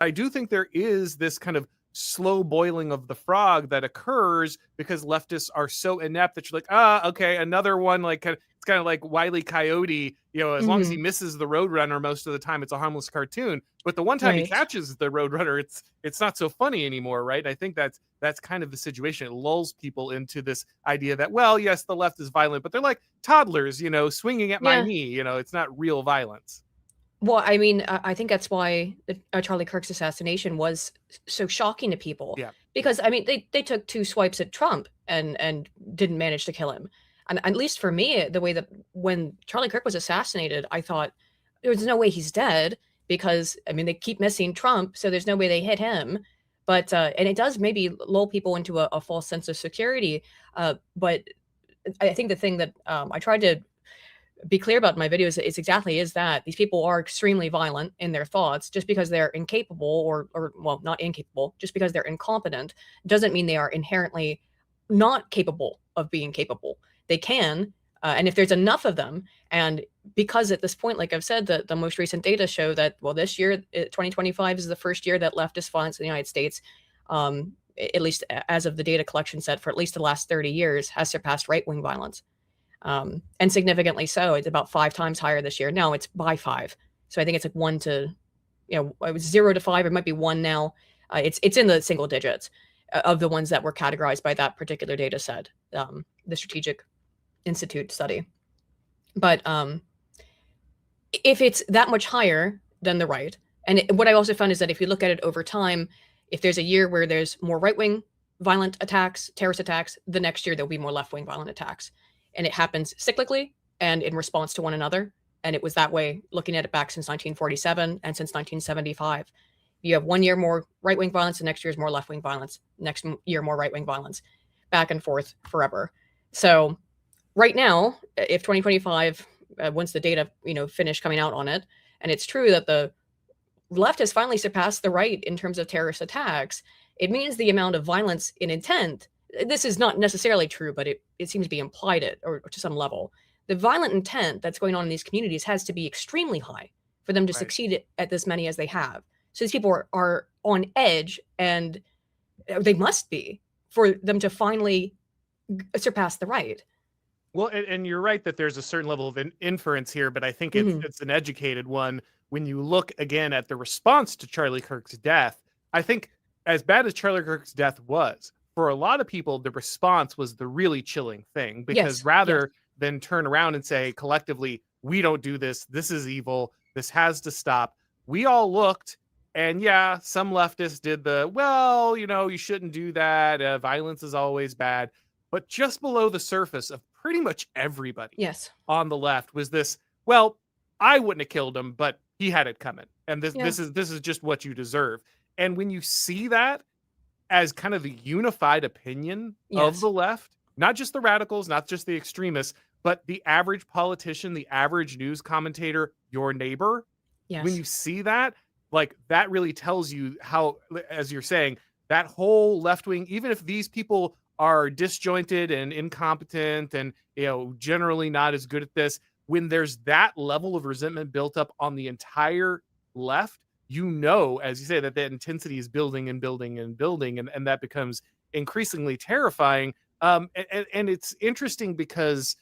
I do think there is this kind of slow boiling of the frog that occurs because leftists are so inept that you're like, okay, another one. Like, it's kind of like Wile E. Coyote. As long as he Hmm. misses the Roadrunner most of the time, it's a harmless cartoon. But the one time he Right. catches the Roadrunner, it's not so funny anymore, right? I think that's kind of the situation. It lulls people into this idea that, well, yes, the left is violent, but they're like toddlers, swinging at my Yeah. knee. It's not real violence. Well, I mean, I think that's why Charlie Kirk's assassination was so shocking to people, Yeah. because I mean, they took two swipes at Trump and didn't manage to kill him. And at least for me, the way that when Charlie Kirk was assassinated, I thought there's no way he's dead, because I mean they keep missing Trump, so there's no way they hit him. But and it does maybe lull people into a false sense of security. But I think the thing that I tried to be clear about in my videos is that these people are extremely violent in their thoughts. Just because they're incapable, or well, not incapable, just because they're incompetent doesn't mean they are inherently not capable of being capable. They can, and if there's enough of them, and because at this point, like I've said, the most recent data show that, well, this year, 2025 is the first year that leftist violence in the United States, at least as of the data collection set for at least the last 30 years, has surpassed right-wing violence. And significantly so. It's about 5 times higher this year. No, it's by 5. So I think it's like 1 to, it was 0 to 5. It might be 1 now. It's in the single digits of the ones that were categorized by that particular data set, the Strategic Institute study. But if it's that much higher than the right, and what I also found is that if you look at it over time, if there's a year where there's more right-wing violent attacks, terrorist attacks, the next year there'll be more left-wing violent attacks. And it happens cyclically and in response to one another. And it was that way, looking at it back since 1947 and since 1975. You have 1 year more right-wing violence, the next year is more left-wing violence, next year more right-wing violence, back and forth forever. So right now, if 2025, once the data finish coming out on it, and it's true that the left has finally surpassed the right in terms of terrorist attacks, it means the amount of violence in intent, this is not necessarily true, but it seems to be implied or to some level. The violent intent that's going on in these communities has to be extremely high for them to Right. succeed at this many as they have. So these people are on edge, and they must be, for them to finally surpass the right. Well, and you're right that there's a certain level of inference here, but I think it's Hmm. it's an educated one. When you look again at the response to Charlie Kirk's death, I think as bad as Charlie Kirk's death was, for a lot of people, the response was the really chilling thing, because Yes, yes, rather than turn around and say collectively, we don't do this, this is evil, this has to stop, we all looked, and yeah, some leftists did the, well, you shouldn't do that, violence is always bad. But just below the surface of pretty much everybody yes, on the left was this, well, I wouldn't have killed him, but he had it coming. And this yeah, this is just what you deserve. And when you see that as kind of the unified opinion of yes, the left, not just the radicals, not just the extremists, but the average politician, the average news commentator, your neighbor, when yes, you see that, like that really tells you how, as you're saying, that whole left wing, even if these people are disjointed and incompetent and generally not as good at this, when there's that level of resentment built up on the entire left, as you say, that intensity is building and building and building, and that becomes increasingly terrifying. And it's interesting because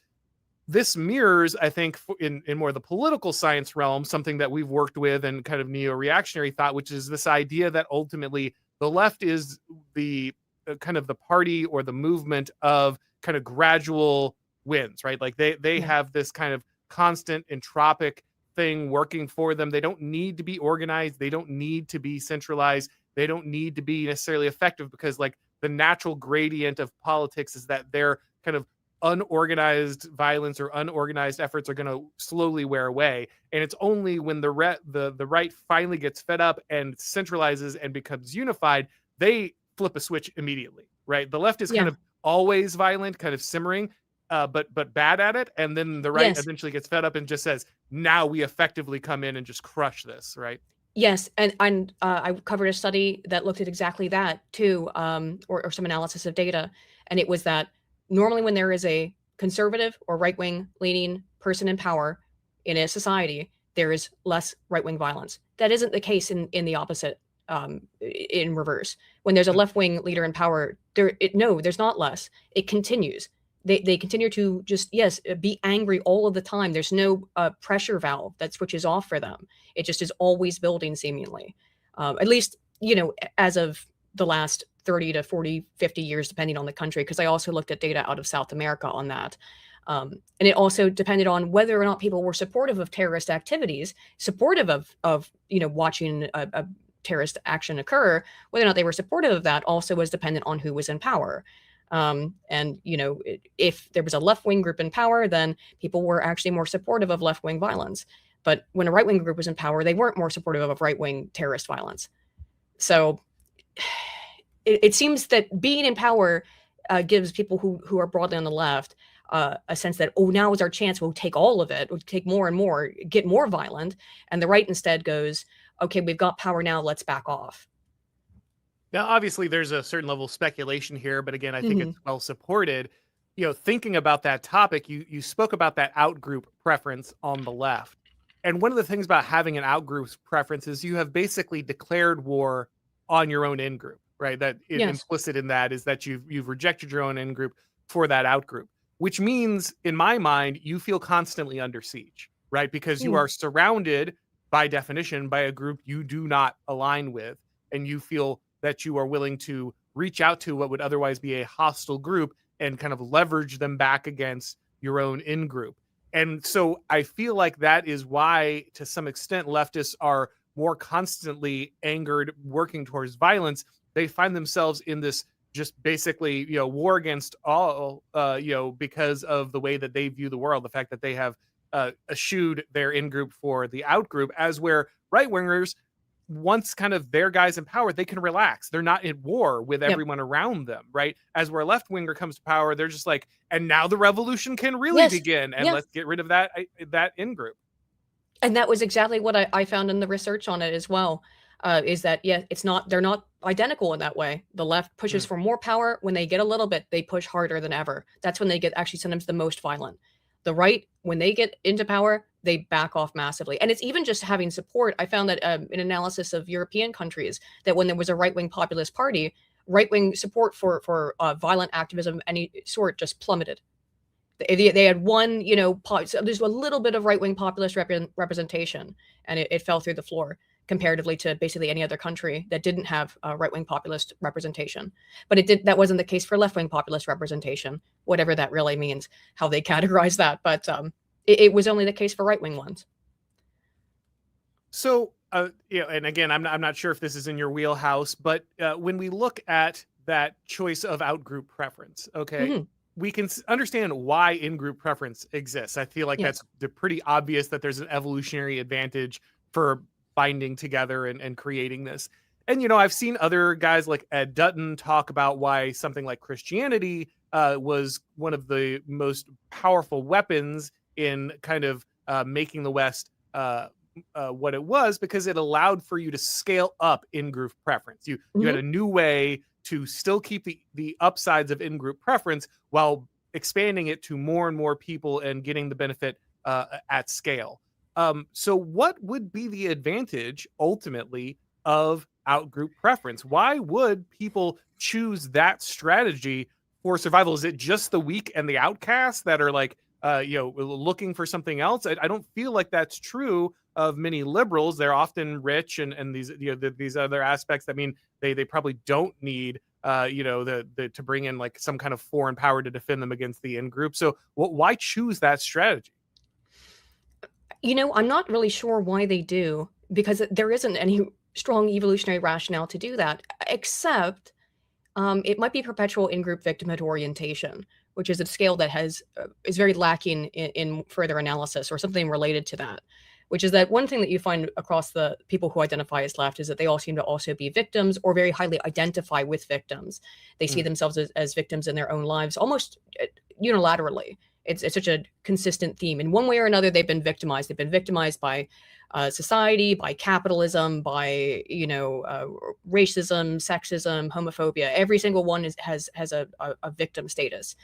this mirrors, I think, in more the political science realm, something that we've worked with and kind of neo-reactionary thought, which is this idea that ultimately the left is the kind of the party or the movement of kind of gradual wins, right? Like they yeah, have this kind of constant entropic thing working for them. They don't need to be organized. They don't need to be centralized. They don't need to be necessarily effective, because like the natural gradient of politics is that they're kind of unorganized violence or unorganized efforts are going to slowly wear away, and it's only when the right finally gets fed up and centralizes and becomes unified, they flip a switch immediately, right? The left is kind yeah, of always violent, kind of simmering, but bad at it, and then the right yes. eventually gets fed up and just says, now we effectively come in and just crush this, right? Yes, and I covered a study that looked at exactly that too, or some analysis of data, and it was that normally when there is a conservative or right-wing leaning person in power in a society, there is less right-wing violence. That isn't the case in the opposite in reverse. When there's a left-wing leader in power, there's not less. It continues. They continue to just, yes, be angry all of the time. There's no pressure valve that switches off for them. It just is always building, seemingly. At least, as of the last 30 to 40, 50 years, depending on the country, because I also looked at data out of South America on that. And it also depended on whether or not people were supportive of terrorist activities, supportive of watching a terrorist action occur. Whether or not they were supportive of that also was dependent on who was in power. And if there was a left-wing group in power, then people were actually more supportive of left-wing violence. But when a right-wing group was in power, they weren't more supportive of right-wing terrorist violence. So it seems that being in power gives people who are broadly on the left a sense that, oh, now is our chance. We'll take all of it. We'll take more and more, get more violent. And the right instead goes, okay, we've got power now. Let's back off. Now, obviously, there's a certain level of speculation here, but again, I think it's well supported. Thinking about that topic, you spoke about that outgroup preference on the left. And one of the things about having an outgroup preference is you have basically declared war on your own in-group, right? That implicit in that is that you've rejected your own in-group for that outgroup, which means, in my mind, you feel constantly under siege, right? Because you are surrounded, by definition, by a group you do not align with, and you feel that you are willing to reach out to what would otherwise be a hostile group and kind of leverage them back against your own in-group. And so I feel like that is why, to some extent, leftists are more constantly angered, working towards violence. They find themselves in this just basically, war against all, because of the way that they view the world, the fact that they have eschewed their in-group for the out-group, as where right-wingers, once kind of their guys in power, they can relax. They're not at war with everyone around them, right? As where a left-winger comes to power, they're just like, and now the revolution can really begin, and let's get rid of that in-group. And that was exactly what I found in the research on it as well, is that, they're not identical in that way. The left pushes for more power. When they get a little bit, they push harder than ever. That's when they get actually sometimes the most violent. The right, when they get into power, they back off massively. And it's even just having support. I found that in analysis of European countries, that when there was a right-wing populist party, right-wing support for violent activism of any sort just plummeted. They had one, so there's a little bit of right-wing populist representation, and it fell through the floor comparatively to basically any other country that didn't have right-wing populist representation. But that wasn't the case for left-wing populist representation, whatever that really means, how they categorize that. But it was only the case for right-wing ones. So, and again, I'm not sure if this is in your wheelhouse, but when we look at that choice of out-group preference, okay, we can understand why in-group preference exists. I feel like that's pretty obvious that there's an evolutionary advantage for binding together and creating this. And, I've seen other guys like Ed Dutton talk about why something like Christianity was one of the most powerful weapons in kind of making the West what it was, because it allowed for you to scale up in-group preference. You had a new way to still keep the upsides of in-group preference while expanding it to more and more people and getting the benefit at scale. So what would be the advantage ultimately of out-group preference? Why would people choose that strategy for survival? Is it just the weak and the outcasts that are like, looking for something else? I don't feel like that's true of many liberals. They're often rich and these, these other aspects. I mean, they probably don't need, to bring in like some kind of foreign power to defend them against the in-group. So why choose that strategy? I'm not really sure why they do, because there isn't any strong evolutionary rationale to do that, except it might be perpetual in-group victimhood orientation, which is a scale that is very lacking in further analysis, or something related to that, which is that one thing that you find across the people who identify as left is that they all seem to also be victims, or very highly identify with victims. They see themselves as victims in their own lives, almost unilaterally. It's such a consistent theme. In one way or another, they've been victimized. They've been victimized by society, by capitalism, by racism, sexism, homophobia. Every single one has a victim status,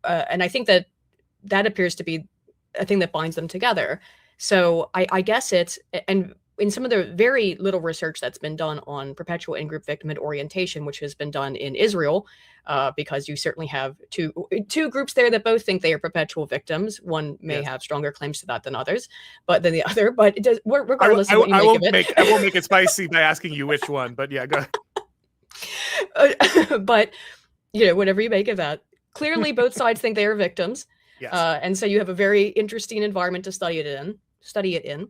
and I think that appears to be a thing that binds them together. So I guess and in some of the very little research that's been done on perpetual in-group victimhood orientation, which has been done in Israel, because you certainly have two groups there that both think they are perpetual victims. One may have stronger claims to that than others, but than the other. But it does, regardless of what you make of it. I won't make it spicy by asking you which one, but yeah, go ahead. But whatever you make of that, clearly both sides think they are victims. Yes. And so you have a very interesting environment to study it in.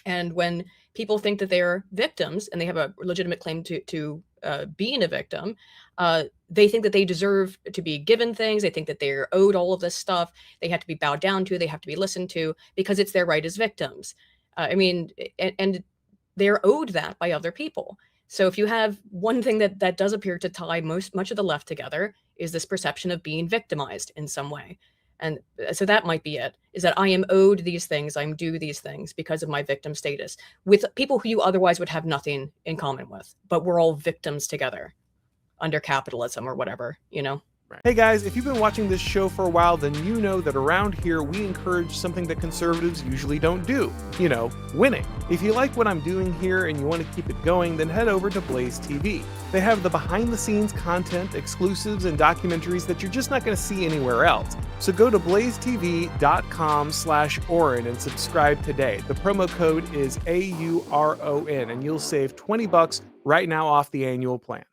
And when people think that they're victims and they have a legitimate claim to being a victim, they think that they deserve to be given things. They think that they're owed all of this stuff. They have to be bowed down to. They have to be listened to because it's their right as victims. And they're owed that by other people. So if you have one thing that does appear to tie much of the left together is this perception of being victimized in some way. And so that might be it, is that I am owed these things, I'm due these things because of my victim status with people who you otherwise would have nothing in common with, but we're all victims together under capitalism or whatever, Right. Hey guys, if you've been watching this show for a while, then you know that around here we encourage something that conservatives usually don't do. Winning. If you like what I'm doing here and you want to keep it going, then head over to Blaze TV. They have the behind-the-scenes content, exclusives, and documentaries that you're just not going to see anywhere else. So go to blazetv.com/Auron and subscribe today. The promo code is AURON and you'll save $20 right now off the annual plan.